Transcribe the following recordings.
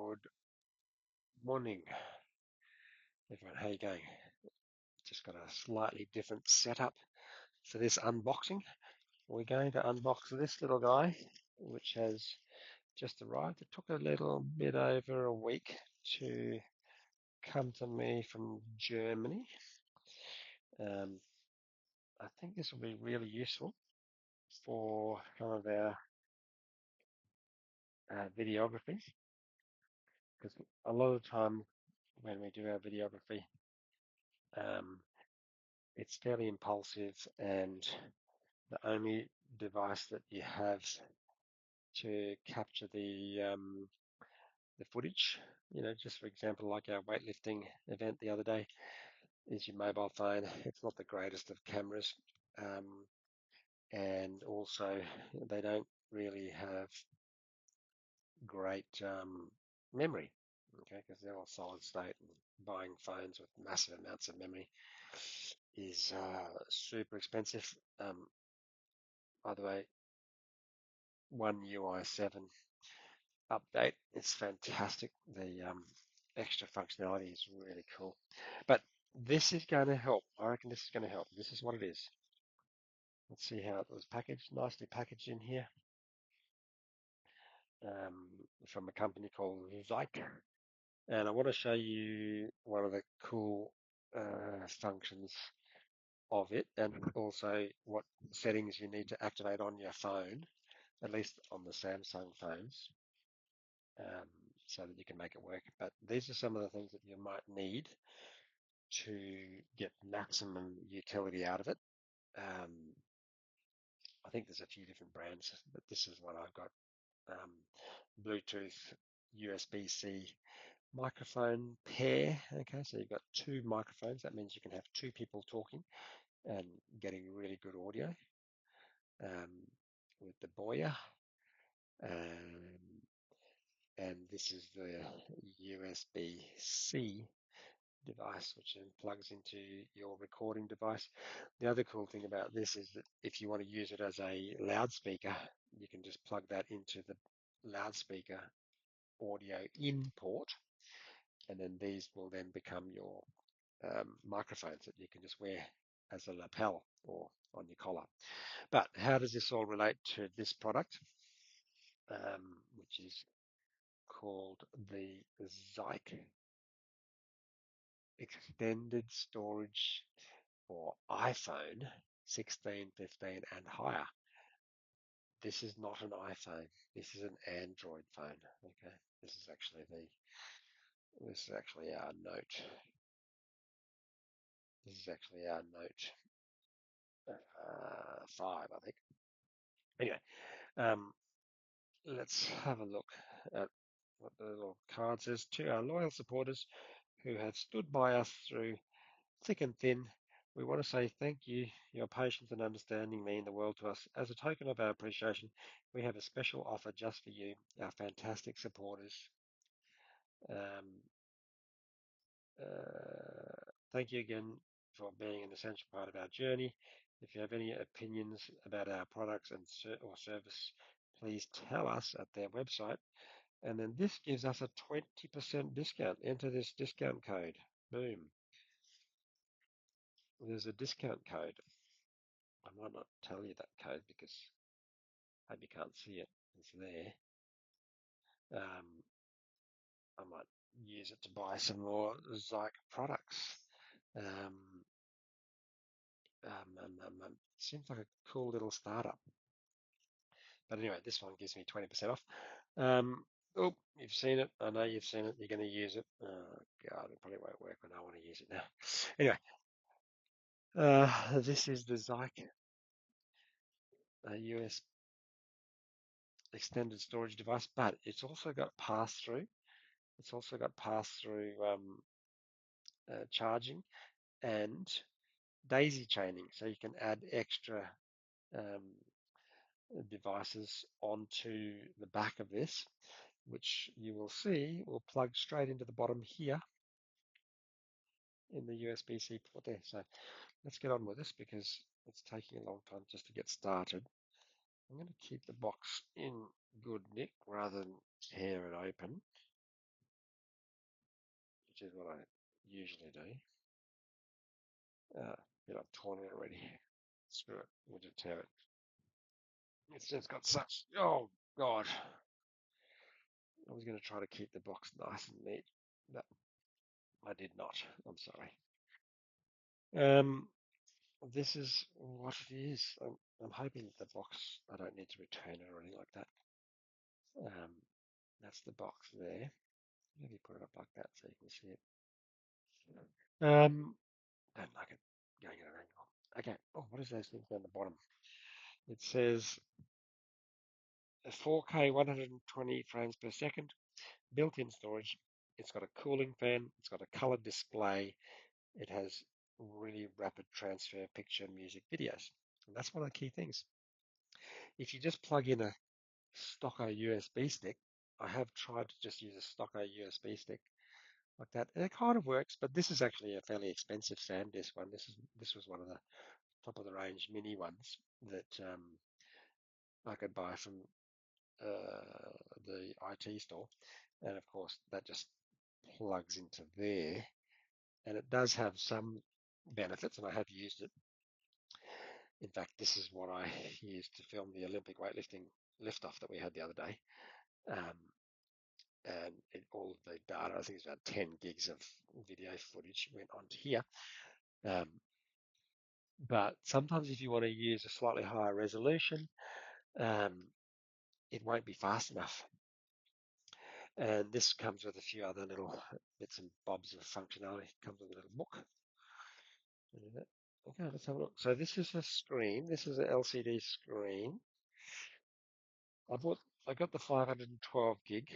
Good morning, everyone. How you going? Just got a slightly different setup for this unboxing. We're going to unbox this little guy, which has just arrived. It took a little bit over a week to come to me from Germany. Um, I think this will be really useful for some of our videography, because a lot of the time when we do our videography, um, it's fairly impulsive, and the only device that you have to capture the footage, just for example, like our weightlifting event the other day, is your mobile phone. It's not the greatest of cameras, um, and also they don't really have great memory, okay, because they're all solid state. And buying phones with massive amounts of memory is super expensive. By the way, One UI 7 update is fantastic. The extra functionality is really cool. But this is going to help. I reckon this is going to help. This is what it is. Let's see how it was packaged. Nicely packaged in here, um, from a company called Zike. And I want to show you one of the cool functions of it, and also what settings you need to activate on your phone, at least on the Samsung phones, um, so that you can make it work. But these are some of the things that you might need to get maximum utility out of it. Um, I think there's a few different brands, but this is one I've got. Um, Bluetooth, USB-C microphone pair. Okay, so you've got two microphones. That means you can have two people talking and getting really good audio, um, with the Boya. Um, and this is the USB-C device, which then plugs into your recording device. The other cool thing about this is that if you want to use it as a loudspeaker, you can just plug that into the loudspeaker audio in port, and then these will then become your microphones that you can just wear as a lapel or on your collar. But how does this all relate to this product, which is called the Zike Extended Storage for iPhone 16, 15, and higher? This is not an iPhone. This is an Android phone. Okay, this is actually our Note. This is actually our Note 5, I think. Anyway, um, let's have a look at what the little card says. To our loyal supporters who have stood by us through thick and thin, we want to say thank you. Your patience and understanding mean the world to us. As a token of our appreciation, we have a special offer just for you, our fantastic supporters. Um, Thank you again for being an essential part of our journey. If you have any opinions about our products or service, please tell us at their website. And then this gives us a 20% discount. Enter this discount code. Boom. There's a discount code. I might not tell you that code because I hope you can't see it. It's there. I might use it to buy some more Zike products. Um, Seems like a cool little startup. But anyway, this one gives me 20% off. Oh, you've seen it. I know you've seen it. You're going to use it. Oh, God, it probably won't work when I want to use it now. Anyway, this is the Zike US extended storage device, but it's also got pass-through. It's also got pass-through charging and daisy chaining, so you can add extra um, devices onto the back of this, which you will see will plug straight into the bottom here in the USB-C port there. So let's get on with this because it's taking a long time just to get started. I'm going to keep the box in good nick rather than tear it open. which is what I usually do. But I've torn it already. Screw it, we'll just tear it. It's just got such, oh God. I was going to try to keep the box nice and neat, but I did not. I'm sorry. Um, this is what it is. I'm hoping that the box, I don't need to return it or anything like that. Um, that's the box there. Maybe put it up like that so you can see it. Don't like it going at an angle. Okay. Oh, what is those things down the bottom? It says 4K 120 frames per second, built-in storage. It's got a cooling fan. It's got a colored display. It has really rapid transfer picture, music, videos. And that's one of the key things. If you just plug in a stocker USB stick, I have tried to just use a stocker USB stick like that, and it kind of works. But this is actually a fairly expensive SanDisk one. This was one of the top of the range mini ones that I could buy from the IT store, and of course that just plugs into there, and it does have some benefits, and I have used it. In fact, this is what I used to film the Olympic weightlifting liftoff that we had the other day. Um, and all of the data, I think it's about 10 gigs of video footage went onto here. Um, but sometimes if you want to use a slightly higher resolution, um, it won't be fast enough. And this comes with a few other little bits and bobs of functionality. It comes with a little book. Okay, let's have a look. So this is a screen. This is an LCD screen. I bought, I got the 512 gig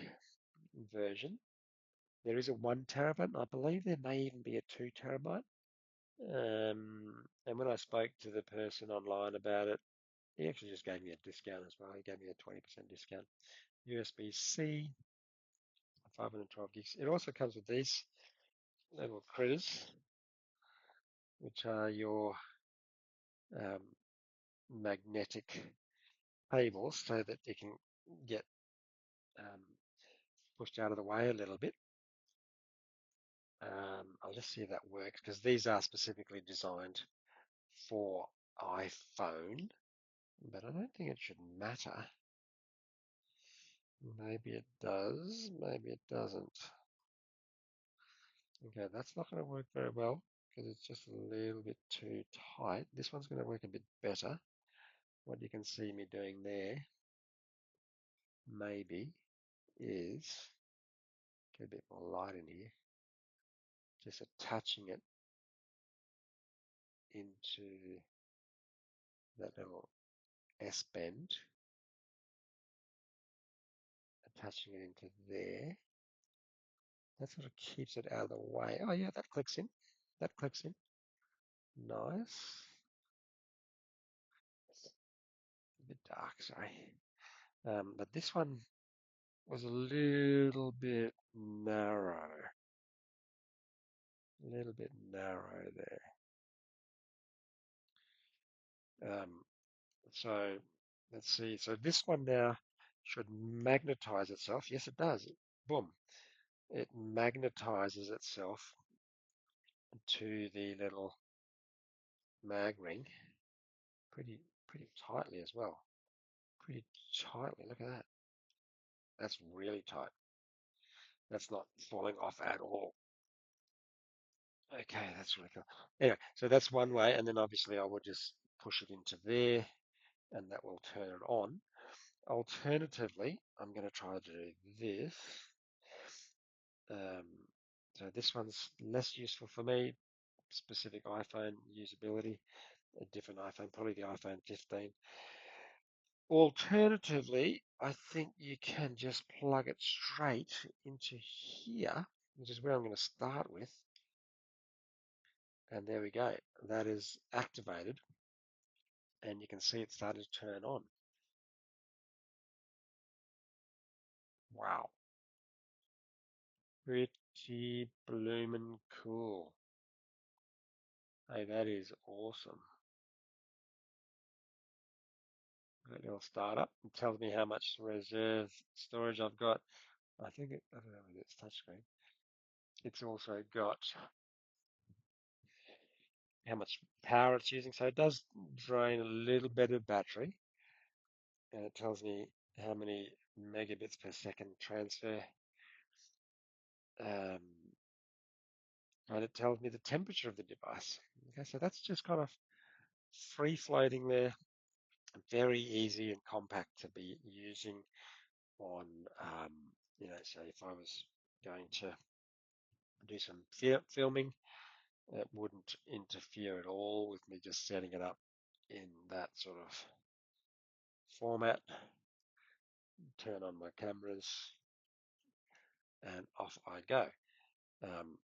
version. There is a 1 terabyte. I believe there may even be a 2 terabyte. And when I spoke to the person online about it, he actually just gave me a discount as well. He gave me a 20% discount. USB-C, 512 gigs. It also comes with these little critters, which are your um, magnetic cables so that you can get um, pushed out of the way a little bit. I'll just see if that works because these are specifically designed for iPhone, but I don't think it should matter. Maybe it does, maybe it doesn't. Okay, that's not going to work very well because it's just a little bit too tight. This one's going to work a bit better. What you can see me doing there, maybe, is get a bit more light in here. Just attaching it into that little S bend, attaching it into there. That sort of keeps it out of the way. Oh yeah, that clicks in. That clicks in. Nice. A bit dark, sorry. But this one was a little bit narrow. A little bit narrow there. So let's see. So this one now should magnetize itself. Yes, it does. Boom. It magnetizes itself to the little mag ring pretty tightly as well. Pretty tightly. Look at that. That's really tight. That's not falling off at all. Okay, that's really cool. Anyway, so that's one way, and then obviously I will just push it into there, and that will turn it on. Alternatively, I'm going to try to do this. Um, so this one's less useful for me, specific iPhone usability, a different iPhone, probably the iPhone 15. Alternatively, I think you can just plug it straight into here, which is where I'm going to start with. And there we go. That is activated, and you can see it started to turn on. Wow. Pretty bloomin' cool. Hey, that is awesome. It'll start up. It tells me how much reserve storage I've got. I don't know if it's touchscreen. it's also got how much power it's using. So it does drain a little bit of battery, and it tells me how many megabits per second transfer. Um, and it tells me the temperature of the device. Okay, so that's just kind of free floating there, very easy and compact to be using on, so if I was going to do some filming, it wouldn't interfere at all with me just setting it up in that sort of format. Turn on my cameras and off I go. Um,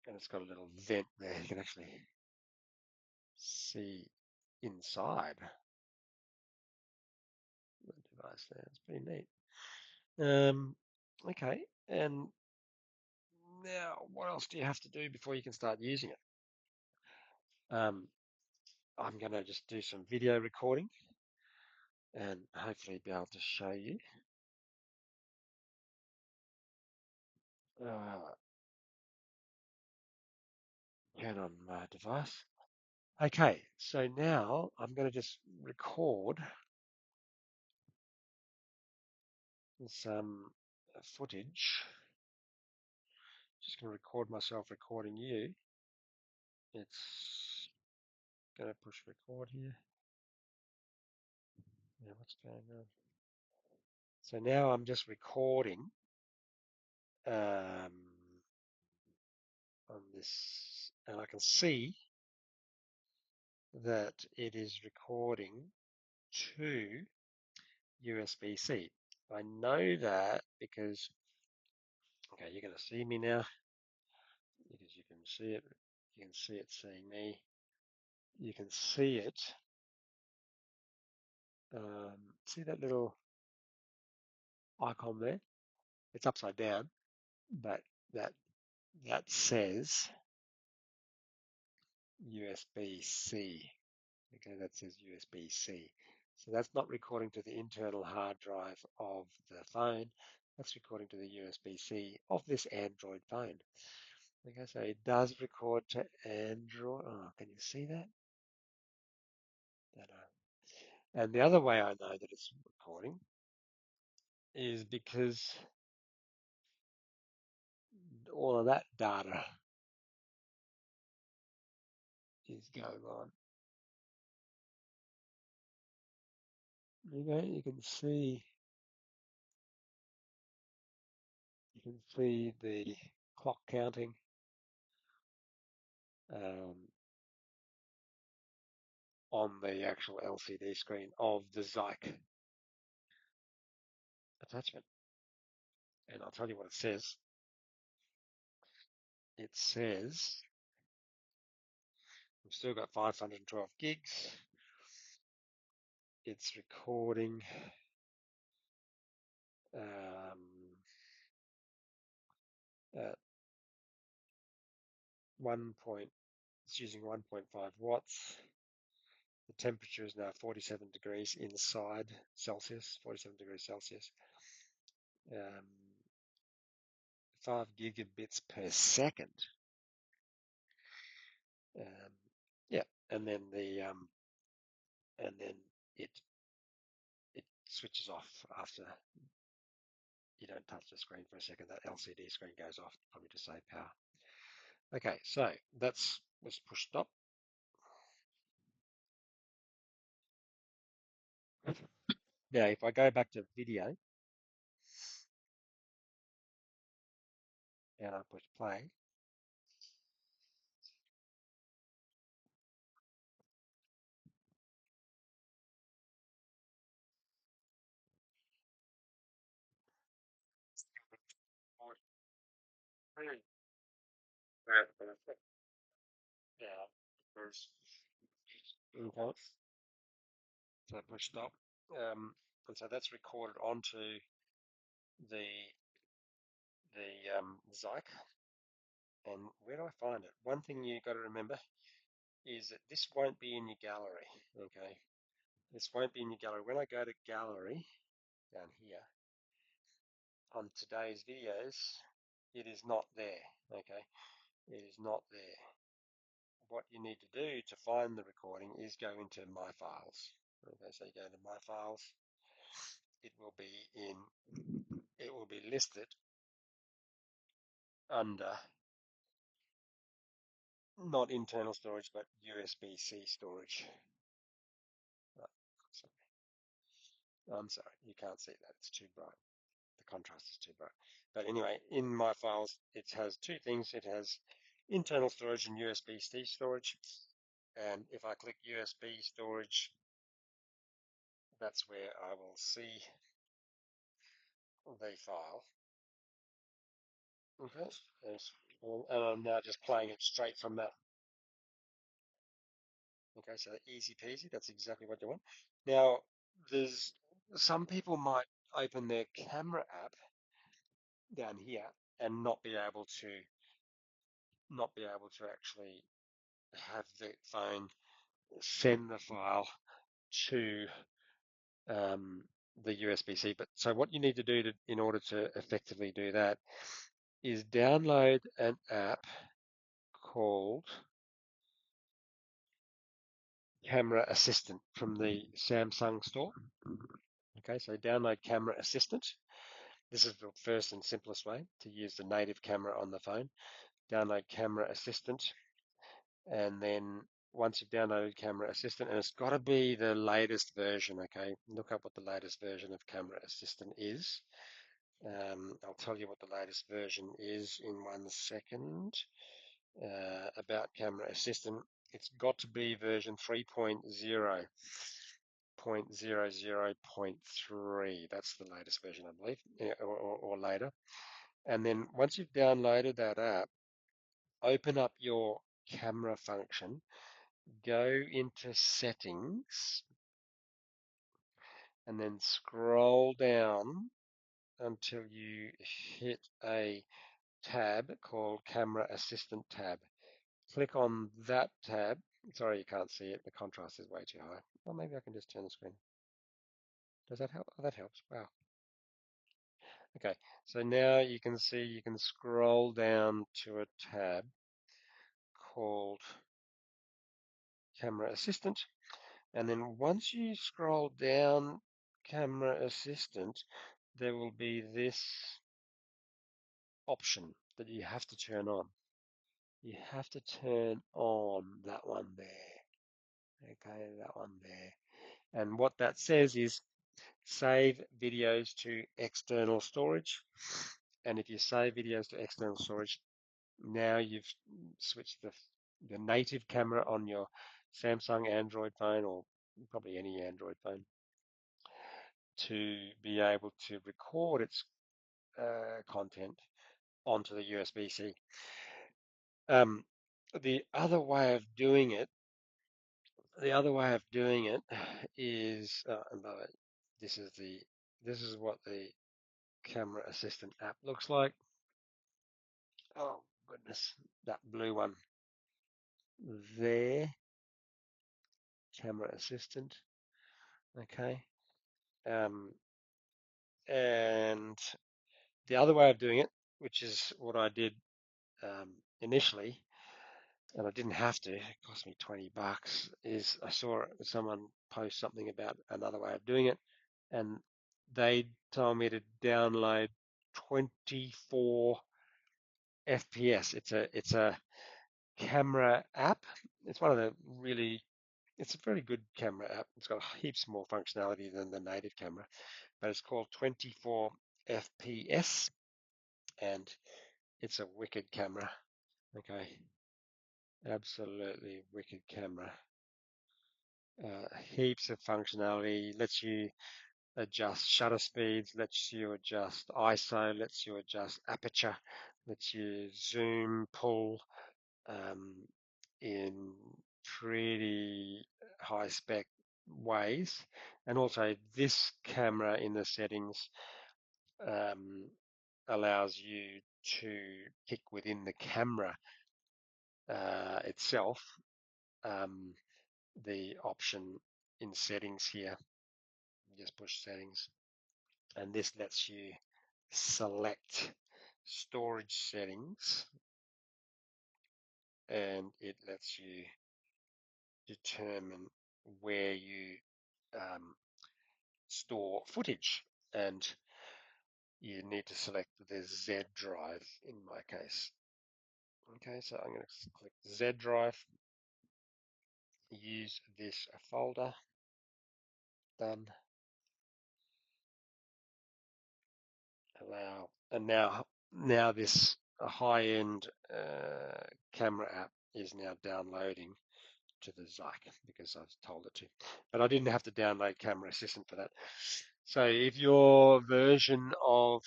and it's got a little vent there. You can actually see inside the device there. It's pretty neat. Okay, and now what else do you have to do before you can start using it? Um, I'm going to just do some video recording and hopefully be able to show you. Turn on my device. Okay, so now I'm going to just record some footage. Just going to record myself recording you. It's going to push record here. Yeah, what's going on? So now I'm just recording on this, and I can see that it is recording to USB-C. I know that because, okay, you're going to see me now because you can see it. You can see it seeing me. You can see it. See that little icon there? It's upside down, but that that says USB-C. Okay, that says USB-C. So that's not recording to the internal hard drive of the phone. That's recording to the USB-C of this Android phone. Okay, so it does record to Android. Oh, can you see that? And the other way I know that it's recording is because all of that data is going on. You can see the clock counting um, on the actual LCD screen of the Zike attachment. And I'll tell you what it says. It says we've still got 512 gigs. It's recording at 1 point, it's using 1.5 watts. The temperature is now 47 degrees inside Celsius, 47 degrees Celsius. 5 gigabits per second. Um, yeah, and then it switches off after you don't touch the screen for a second. That LCD screen goes off, probably to save power. Okay, so let's push stop. Now, if I go back to video and I push play, okay, so I push stop, and so that's recorded onto the Zike. And where do I find it? One thing you got to remember is that this won't be in your gallery. Okay, this won't be in your gallery. When I go to gallery down here on today's videos, it is not there. Okay, it is not there. What you need to do to find the recording is go into My Files. Okay, so you go to My Files. It will be in. It will be listed under not internal storage, but USB-C storage. Oh, I'm sorry, you can't see that. It's too bright. The contrast is too bright. But anyway, in My Files, it has two things. It has internal storage and USB-C storage. And if I click USB storage, that's where I will see the file. Okay, and I'm now just playing it straight from that. Okay, so easy peasy, that's exactly what you want. Now, there's some people might open their camera app down here and not be able to actually have the phone send the file to the USB-C. But so what you need to do in order to effectively do that is download an app called Camera Assistant from the Samsung store. Okay, so download Camera Assistant. This is the first and simplest way to use the native camera on the phone. Download Camera Assistant, and then once you've downloaded Camera Assistant, and it's got to be the latest version, okay? Look up what the latest version of Camera Assistant is. I'll tell you what the latest version is in 1 second. About Camera Assistant, it's got to be version 3.0.00.3. That's the latest version, I believe, or later. And then once you've downloaded that app, open up your camera function, go into settings, and then scroll down until you hit a tab called Camera Assistant tab. Click on that tab. Sorry, you can't see it. The contrast is way too high. Well, maybe I can just turn the screen. Does that help? Oh, that helps. Wow. Okay, so now you can see you can scroll down to a tab called Camera Assistant. And then once you scroll down Camera Assistant, there will be this option that you have to turn on. You have to turn on that one there. Okay, that one there. And what that says is save videos to external storage. And if you save videos to external storage, now you've switched the native camera on your Samsung Android phone, or probably any Android phone, to be able to record its content onto the USB-C. The other way of doing it, is, and by the way, this is what the Camera Assistant app looks like. Oh goodness, that blue one there, Camera Assistant. Okay, and the other way of doing it, which is what I did initially, and I didn't have to, it cost me $20, is I saw someone post something about another way of doing it, and they told me to download 24 FPS. It's a camera app. It's one of the really, it's a very good camera app. It's got heaps more functionality than the native camera, but it's called 24 FPS, and it's a wicked camera. Okay, absolutely wicked camera. Heaps of functionality, lets you adjust shutter speeds, lets you adjust ISO, lets you adjust aperture, lets you zoom, pull in pretty high spec ways. And also this camera in the settings allows you to pick within the camera itself the option in settings here. You just push settings, and this lets you select storage settings, and it lets you determine where you store footage, and you need to select the Z drive in my case. Okay, so I'm going to click Z drive, use this folder, done, allow, and now this high-end camera app is now downloading to the Zike because I've told it to. But I didn't have to download Camera Assistant for that. So if your version of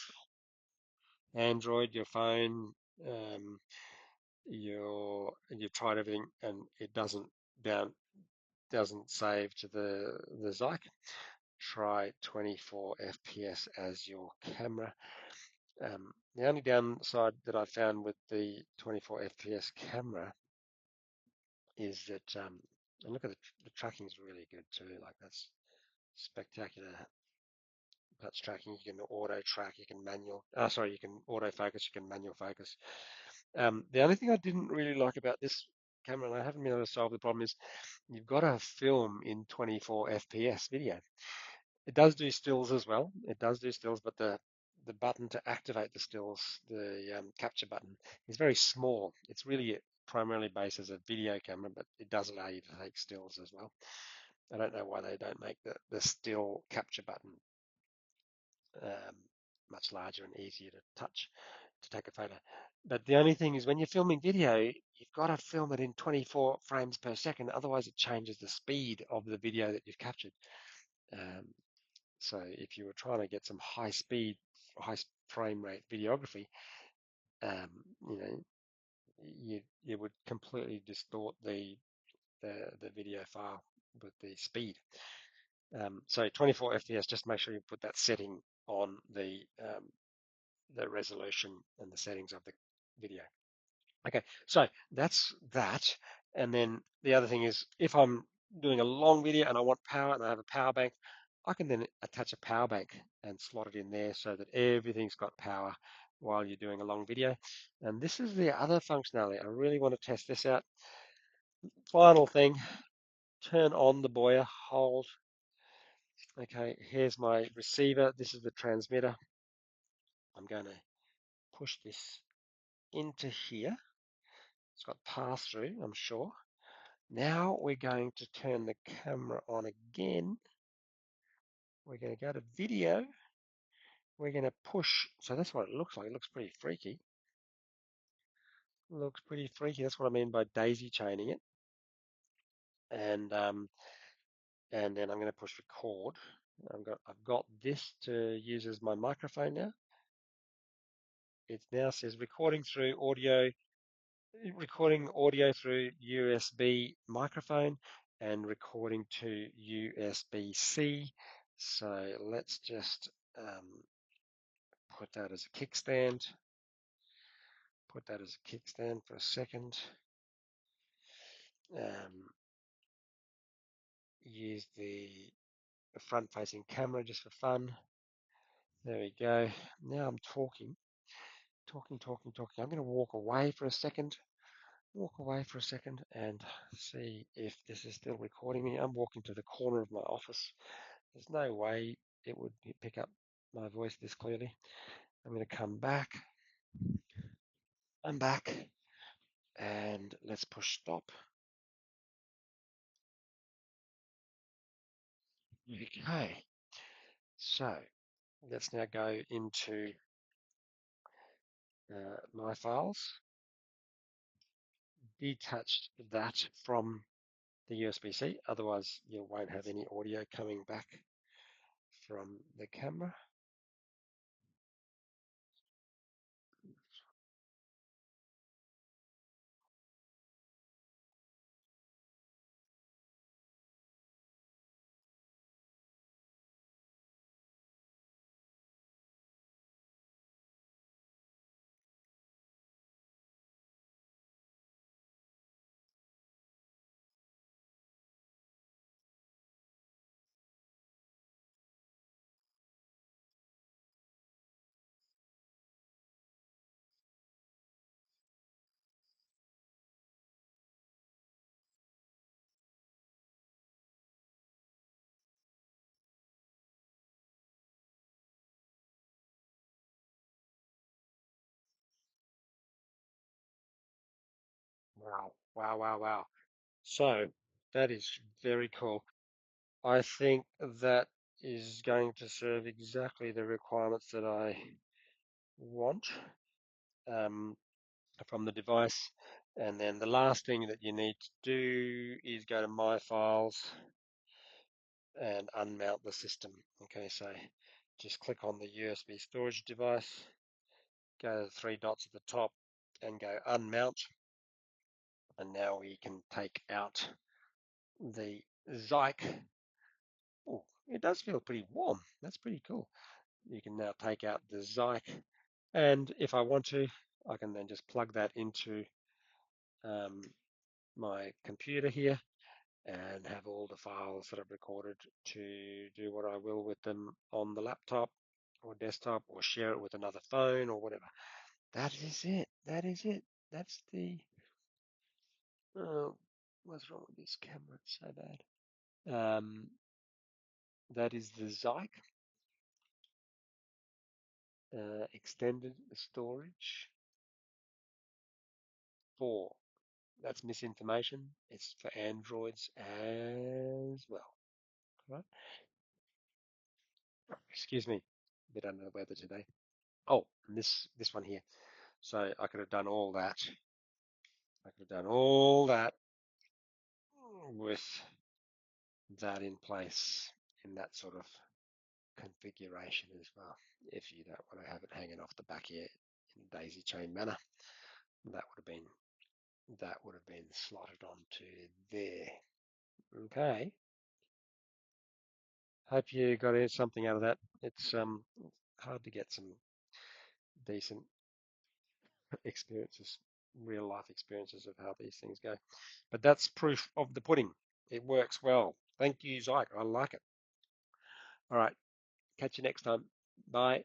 Android, your phone, you've tried everything and it doesn't save to the Zike, try 24 FPS as your camera. The only downside that I found with the 24 FPS camera is that, and look at the tracking is really good too. Like that's spectacular touch tracking. You can auto track, you can you can auto focus, you can manual focus. The only thing I didn't really like about this camera, and I haven't been able to solve the problem, is you've got to film in 24 FPS video. It does do stills as well. It does do stills, but the button to activate the stills, the capture button, is very small. It's really primarily based as a video camera, but it does allow you to take stills as well. I don't know why they don't make the still capture button um, much larger and easier to touch to take a photo. But the only thing is when you're filming video, you've got to film it in 24 frames per second. Otherwise, it changes the speed of the video that you've captured. Um, so if you were trying to get some high speed, high frame rate videography, um, you know, you would completely distort the video file with the speed. So 24 FPS, just make sure you put that setting on the resolution and the settings of the video. Okay, so that's that. And then the other thing is if I'm doing a long video and I want power and I have a power bank, I can then attach a power bank and slot it in there so that everything's got power while you're doing a long video. And this is the other functionality. I really want to test this out. Final thing, turn on the Boya, hold. Okay, here's my receiver. This is the transmitter. I'm going to push this into here. It's got pass through, I'm sure. Now we're going to turn the camera on again. We're going to go to video. We're going to push. So that's what it looks like. It looks pretty freaky. Looks pretty freaky. That's what I mean by daisy chaining it. And then I'm going to push record. I've got this to use as my microphone now. It now says recording audio through USB microphone and recording to USB-C. So let's just put that as a kickstand. Put that as a kickstand for a second. Use the front-facing camera just for fun. There we go. Now I'm talking. I'm going to walk away for a second. And see if this is still recording me. I'm walking to the corner of my office. There's no way it would pick up my voice this clearly. I'm going to come back. I'm back. And let's push stop. Okay. So let's now go into my files. Detach that from the USB-C, otherwise you won't have any audio coming back from the camera. Wow, wow, wow, wow. So that is very cool. I think that is going to serve exactly the requirements that I want um, from the device. And then the last thing that you need to do is go to My Files and unmount the system. Okay, so just click on the USB storage device, go to the three dots at the top and go unmount. And now we can take out the Zike. Oh, it does feel pretty warm. That's pretty cool. You can now take out the Zike, and if I want to, I can then just plug that into um, my computer here and have all the files that I've recorded to do what I will with them on the laptop or desktop or share it with another phone or whatever. That is it. That is it. That's the. Oh, what's wrong with this camera? It's so bad. That is the Zike Extended Storage 4. That's misinformation. It's for Androids as well. Right? Excuse me, a bit under the weather today. Oh, and this one here. So I could have done all that. I could have done all that with that in place in that sort of configuration as well. If you don't want to have it hanging off the back here in a daisy chain manner, that would have been slotted onto there. Okay. Hope you got something out of that. It's hard to get some decent experiences, real life experiences of how these things go. But that's proof of the pudding. It works well. Thank you, Zike. I like it. All right. Catch you next time. Bye.